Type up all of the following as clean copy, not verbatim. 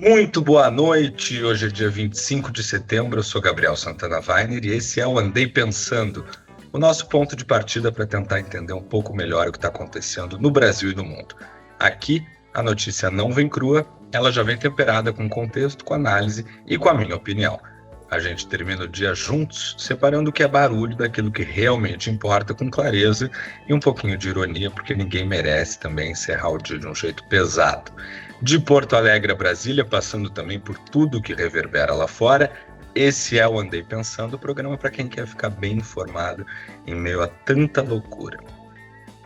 Muito boa noite, hoje é dia 25 de setembro, eu sou Gabriel Santana Weiner e esse é o Andei Pensando, o nosso ponto de partida para tentar entender um pouco melhor o que está acontecendo no Brasil e no mundo. Aqui, a notícia não vem crua, ela já vem temperada com contexto, com análise e com a minha opinião. A gente termina o dia juntos, separando o que é barulho daquilo que realmente importa com clareza e um pouquinho de ironia, porque ninguém merece também encerrar o dia de um jeito pesado. De Porto Alegre a Brasília, passando também por tudo que reverbera lá fora, esse é o Andei Pensando, o programa para quem quer ficar bem informado em meio a tanta loucura.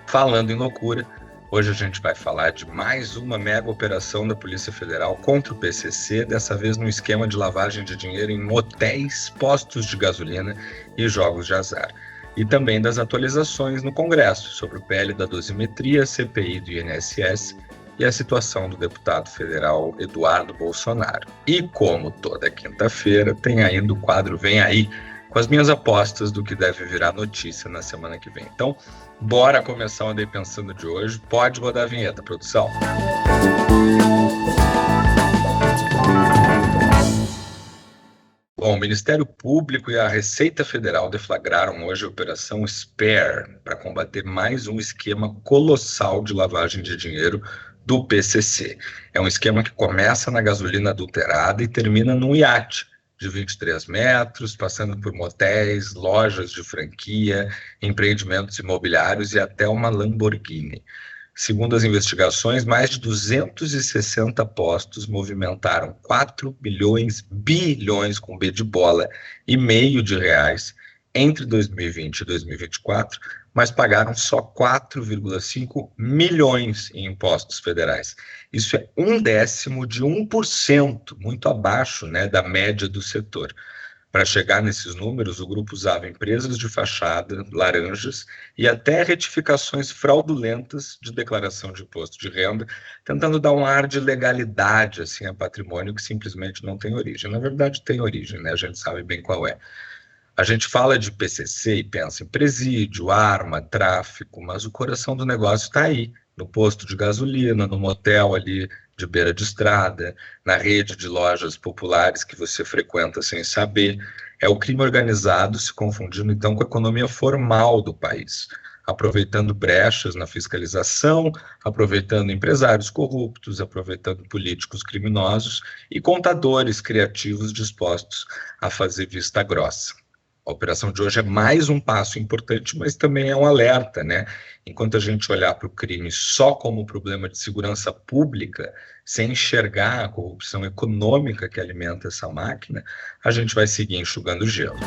Falando em loucura, hoje a gente vai falar de mais uma mega operação da Polícia Federal contra o PCC, dessa vez num esquema de lavagem de dinheiro em motéis, postos de gasolina e jogos de azar. E também das atualizações no Congresso sobre o PL da dosimetria, CPI do INSS e a situação do deputado federal Eduardo Bolsonaro. E como toda quinta-feira, tem ainda o quadro Vem Aí, com as minhas apostas do que deve virar notícia na semana que vem. Então, bora começar o Andei Pensando de hoje. Pode rodar a vinheta, produção. Bom, o Ministério Público e a Receita Federal deflagraram hoje a Operação SPARE para combater mais um esquema colossal de lavagem de dinheiro do PCC. É um esquema que começa na gasolina adulterada e termina num iate de 23 metros, passando por motéis, lojas de franquia, empreendimentos imobiliários e até uma Lamborghini. Segundo as investigações, mais de 260 postos movimentaram 4 bilhões com B de bola e meio de reais entre 2020 e 2024, mas pagaram só 4,5 milhões em impostos federais. Isso é 1/10 de 1%, muito abaixo, né, da média do setor. Para chegar nesses números, o grupo usava empresas de fachada, laranjas e até retificações fraudulentas de declaração de imposto de renda, tentando dar um ar de legalidade assim, a patrimônio que simplesmente não tem origem. Na verdade, tem origem, né? A gente sabe bem qual é. A gente fala de PCC e pensa em presídio, arma, tráfico, mas o coração do negócio está aí, no posto de gasolina, no motel ali de beira de estrada, na rede de lojas populares que você frequenta sem saber. É o crime organizado se confundindo então com a economia formal do país, aproveitando brechas na fiscalização, aproveitando empresários corruptos, aproveitando políticos criminosos e contadores criativos dispostos a fazer vista grossa. A operação de hoje é mais um passo importante, mas também é um alerta, né? Enquanto a gente olhar para o crime só como problema de segurança pública, sem enxergar a corrupção econômica que alimenta essa máquina, a gente vai seguir enxugando gelo.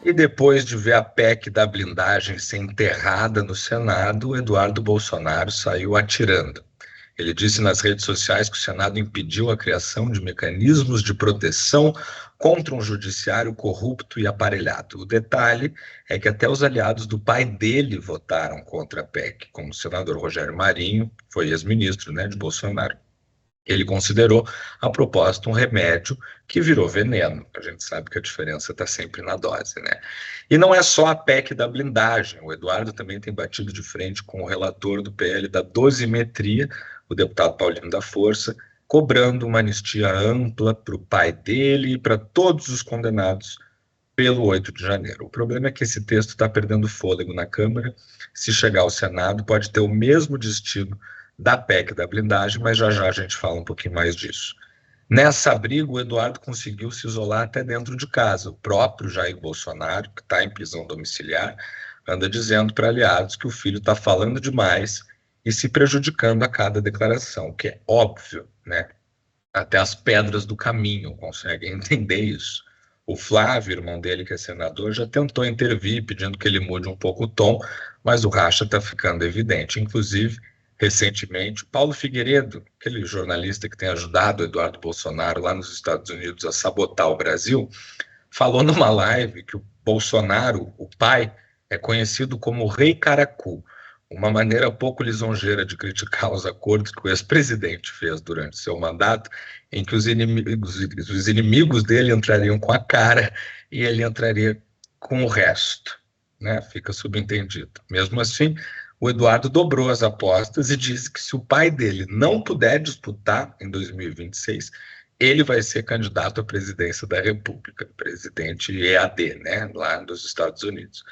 E depois de ver a PEC da blindagem ser enterrada no Senado, o Eduardo Bolsonaro saiu atirando. Ele disse nas redes sociais que o Senado impediu a criação de mecanismos de proteção contra um judiciário corrupto e aparelhado. O detalhe é que até os aliados do pai dele votaram contra a PEC, como o senador Rogério Marinho, foi ex-ministro, né, de Bolsonaro. Ele considerou a proposta um remédio que virou veneno. A gente sabe que a diferença está sempre na dose, né? E não é só a PEC da blindagem. O Eduardo também tem batido de frente com o relator do PL da dosimetria, o deputado Paulinho da Força, cobrando uma anistia ampla para o pai dele e para todos os condenados pelo 8 de janeiro. O problema é que esse texto está perdendo fôlego na Câmara. Se chegar ao Senado, pode ter o mesmo destino da PEC da blindagem, mas já já a gente fala um pouquinho mais disso. Nessa briga, o Eduardo conseguiu se isolar até dentro de casa. O próprio Jair Bolsonaro, que está em prisão domiciliar, anda dizendo para aliados que o filho está falando demais e se prejudicando a cada declaração, que é óbvio, né? Até as pedras do caminho conseguem entender isso. O Flávio, irmão dele, que é senador, já tentou intervir, pedindo que ele mude um pouco o tom, mas o racha está ficando evidente. Inclusive, recentemente, Paulo Figueiredo, aquele jornalista que tem ajudado o Eduardo Bolsonaro lá nos Estados Unidos a sabotar o Brasil, falou numa live que o Bolsonaro, o pai, é conhecido como o Rei Caracu, uma maneira pouco lisonjeira de criticar os acordos que o ex-presidente fez durante seu mandato, em que os inimigos dele entrariam com a cara e ele entraria com o resto, né? Fica subentendido. Mesmo assim, o Eduardo dobrou as apostas e disse que se o pai dele não puder disputar em 2026, ele vai ser candidato à presidência da República, presidente EAD, né, lá nos Estados Unidos.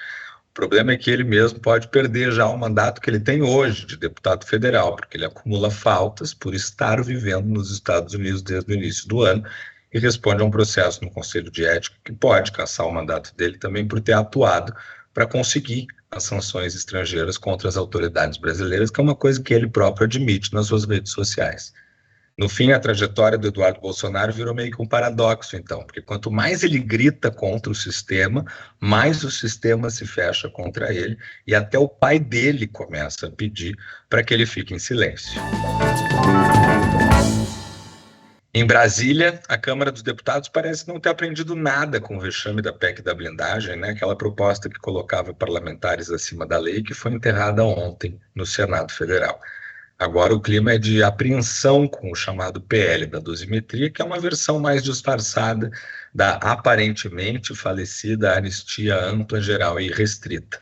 O problema é que ele mesmo pode perder já o mandato que ele tem hoje de deputado federal, porque ele acumula faltas por estar vivendo nos Estados Unidos desde o início do ano e responde a um processo no Conselho de Ética que pode cassar o mandato dele também por ter atuado para conseguir as sanções estrangeiras contra as autoridades brasileiras, que é uma coisa que ele próprio admite nas suas redes sociais. No fim, a trajetória do Eduardo Bolsonaro virou meio que um paradoxo, então, porque quanto mais ele grita contra o sistema, mais o sistema se fecha contra ele, e até o pai dele começa a pedir para que ele fique em silêncio. Em Brasília, a Câmara dos Deputados parece não ter aprendido nada com o vexame da PEC da blindagem, né? Aquela proposta que colocava parlamentares acima da lei, que foi enterrada ontem no Senado Federal. Agora o clima é de apreensão com o chamado PL da dosimetria, que é uma versão mais disfarçada da aparentemente falecida anistia ampla, geral e restrita.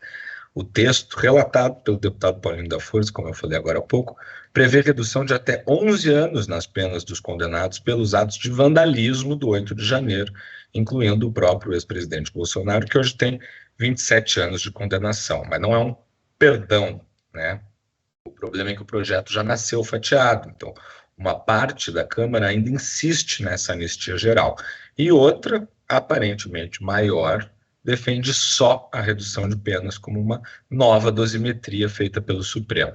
O texto, relatado pelo deputado Paulinho da Força, como eu falei agora há pouco, prevê redução de até 11 anos nas penas dos condenados pelos atos de vandalismo do 8 de janeiro, incluindo o próprio ex-presidente Bolsonaro, que hoje tem 27 anos de condenação, mas não é um perdão, né? O problema é que o projeto já nasceu fatiado, então uma parte da Câmara ainda insiste nessa anistia geral, e outra, aparentemente maior, defende só a redução de penas como uma nova dosimetria feita pelo Supremo.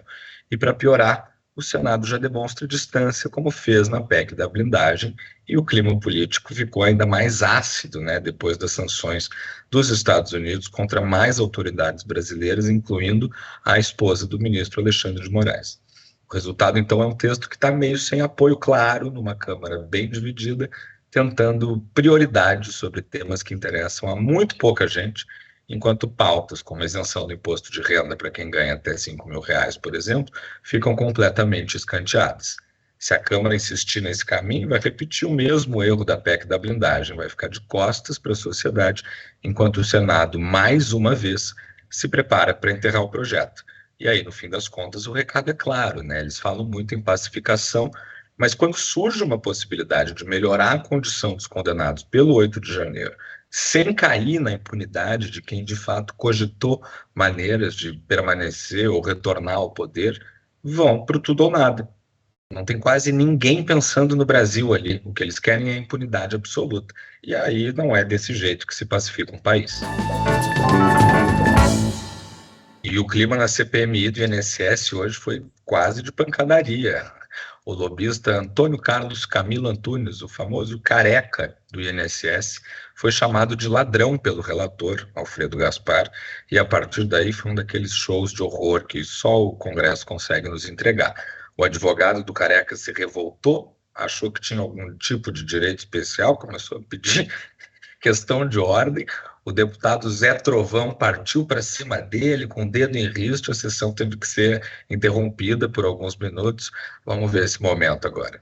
E para piorar, o Senado já demonstra distância, como fez na PEC da blindagem, e o clima político ficou ainda mais ácido, né, depois das sanções dos Estados Unidos contra mais autoridades brasileiras, incluindo a esposa do ministro Alexandre de Moraes. O resultado, então, é um texto que está meio sem apoio claro, numa Câmara bem dividida, tentando prioridade sobre temas que interessam a muito pouca gente, enquanto pautas como a isenção do imposto de renda para quem ganha até R$ 5.000, por exemplo, ficam completamente escanteadas. Se a Câmara insistir nesse caminho, vai repetir o mesmo erro da PEC da blindagem, vai ficar de costas para a sociedade, enquanto o Senado, mais uma vez, se prepara para enterrar o projeto. E aí, no fim das contas, o recado é claro, né? Eles falam muito em pacificação, mas quando surge uma possibilidade de melhorar a condição dos condenados pelo 8 de janeiro, sem cair na impunidade de quem de fato cogitou maneiras de permanecer ou retornar ao poder, vão para o tudo ou nada. Não tem quase ninguém pensando no Brasil ali. O que eles querem é impunidade absoluta. E aí não é desse jeito que se pacifica um país. E o clima na CPMI do INSS hoje foi quase de pancadaria. O lobista Antônio Carlos Camilo Antunes, o famoso careca do INSS, foi chamado de ladrão pelo relator, Alfredo Gaspar, e a partir daí foi um daqueles shows de horror que só o Congresso consegue nos entregar. O advogado do careca se revoltou, achou que tinha algum tipo de direito especial, começou a pedir questão de ordem. O deputado Zé Trovão partiu para cima dele com o dedo em riste, a sessão teve que ser interrompida por alguns minutos. Vamos ver esse momento agora.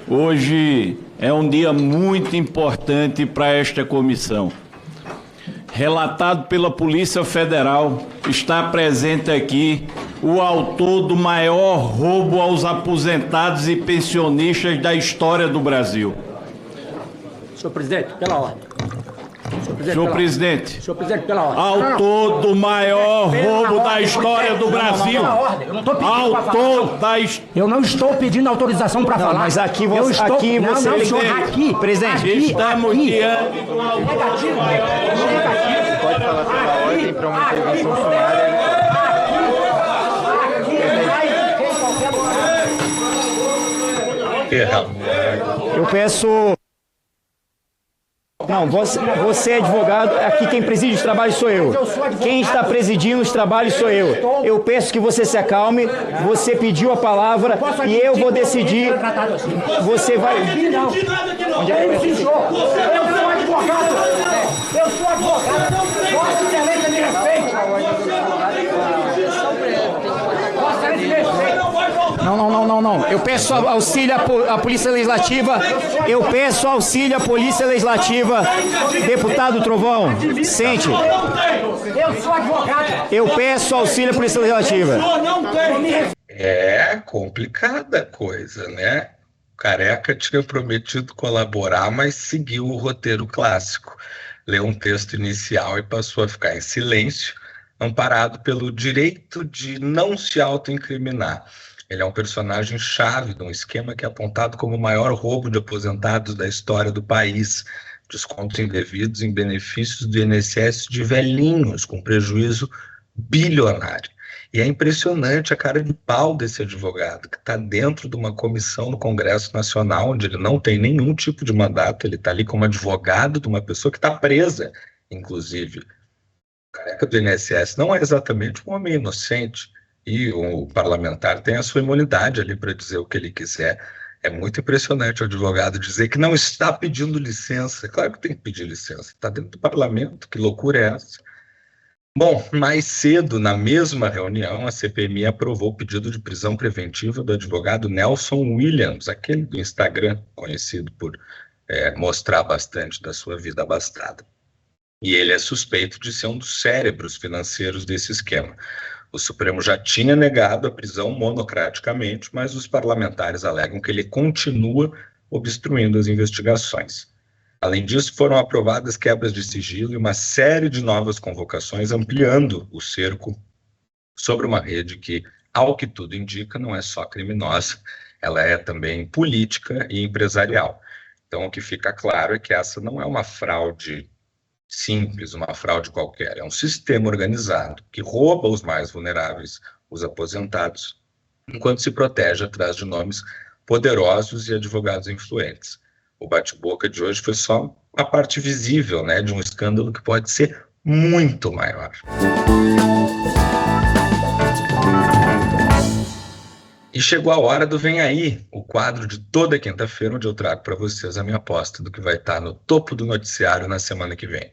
Hoje é um dia muito importante para esta comissão. Relatado pela Polícia Federal, está presente aqui o autor do maior roubo aos aposentados e pensionistas da história do Brasil. Senhor presidente, pela ordem. Senhor presidente, Pela ordem. autor do maior roubo da história do Brasil. Eu não estou pedindo para falar. Eu não estou pedindo autorização para falar. Mas aqui você... Presidente, estamos diante de um autor do maior roubo. Pode falar pela ordem para uma intervenção sumária. Eu peço... Não, você é advogado, aqui quem preside os trabalhos sou eu. Quem está presidindo os trabalhos sou eu. Eu peço que você se acalme, você pediu a palavra e eu vou decidir. Você vai... Onde é que eu sou advogado. Eu sou advogado. Vossa Excelência me respeite. Vossa Excelência me respeite. Não. Eu peço auxílio à Polícia Legislativa. Eu peço auxílio à Polícia Legislativa. Deputado Trovão, sente. Eu sou advogado. Eu peço auxílio à Polícia Legislativa. É complicada a coisa, né? O Careca tinha prometido colaborar, mas seguiu o roteiro clássico. Leu um texto inicial e passou a ficar em silêncio, amparado pelo direito de não se autoincriminar. Ele é um personagem chave de um esquema que é apontado como o maior roubo de aposentados da história do país. Descontos indevidos em benefícios do INSS de velhinhos, com prejuízo bilionário. E é impressionante a cara de pau desse advogado, que está dentro de uma comissão no Congresso Nacional, onde ele não tem nenhum tipo de mandato, ele está ali como advogado de uma pessoa que está presa, inclusive. O Careca do INSS não é exatamente um homem inocente, e o parlamentar tem a sua imunidade ali para dizer o que ele quiser. É muito impressionante o advogado dizer que não está pedindo licença. Claro que tem que pedir licença, está dentro do parlamento, que loucura é essa? Bom, mais cedo, na mesma reunião, a CPMI aprovou o pedido de prisão preventiva do advogado Nelson Williams, aquele do Instagram, conhecido por mostrar bastante da sua vida abastada. E ele é suspeito de ser um dos cérebros financeiros desse esquema. O Supremo já tinha negado a prisão monocraticamente, mas os parlamentares alegam que ele continua obstruindo as investigações. Além disso, foram aprovadas quebras de sigilo e uma série de novas convocações, ampliando o cerco sobre uma rede que, ao que tudo indica, não é só criminosa, ela é também política e empresarial. Então, o que fica claro é que essa não é uma fraude simples, uma fraude qualquer, é um sistema organizado que rouba os mais vulneráveis, os aposentados, enquanto se protege atrás de nomes poderosos e advogados influentes. O bate-boca de hoje foi só a parte visível, né, de um escândalo que pode ser muito maior. E chegou a hora do Vem Aí, o quadro de toda quinta-feira, onde eu trago para vocês a minha aposta do que vai estar no topo do noticiário na semana que vem.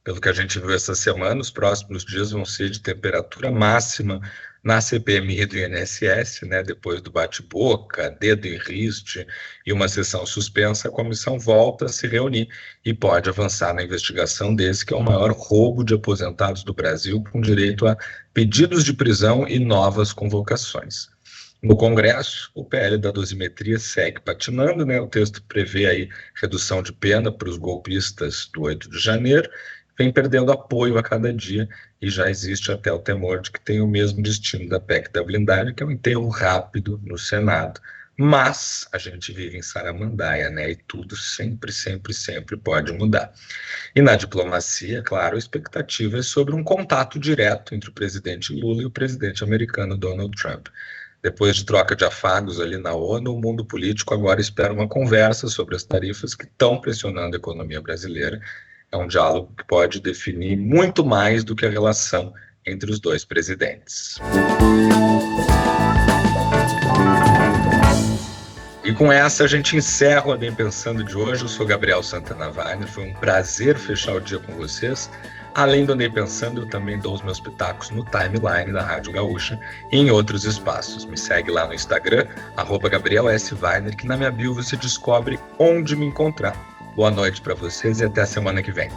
Pelo que a gente viu essa semana, os próximos dias vão ser de temperatura máxima na CPMI do INSS, né? Depois do bate-boca, dedo em riste e uma sessão suspensa, a comissão volta a se reunir e pode avançar na investigação desse, que é o maior roubo de aposentados do Brasil, com direito a pedidos de prisão e novas convocações. No Congresso, o PL da dosimetria segue patinando, né? O texto prevê aí redução de pena para os golpistas do 8 de janeiro, vem perdendo apoio a cada dia e já existe até o temor de que tenha o mesmo destino da PEC da blindagem, que é um enterro rápido no Senado. Mas a gente vive em Saramandaia, né? E tudo sempre pode mudar. E na diplomacia, claro, a expectativa é sobre um contato direto entre o presidente Lula e o presidente americano Donald Trump. Depois de troca de afagos ali na ONU, o mundo político agora espera uma conversa sobre as tarifas que estão pressionando a economia brasileira. É um diálogo que pode definir muito mais do que a relação entre os dois presidentes. E com essa a gente encerra o Bem Pensando de hoje. Eu sou Gabriel Santana Weiner, foi um prazer fechar o dia com vocês. Além do Bem Pensando, eu também dou os meus pitacos no timeline da Rádio Gaúcha e em outros espaços. Me segue lá no Instagram, @GabrielSWeiner, que na minha bio você descobre onde me encontrar. Boa noite para vocês e até a semana que vem.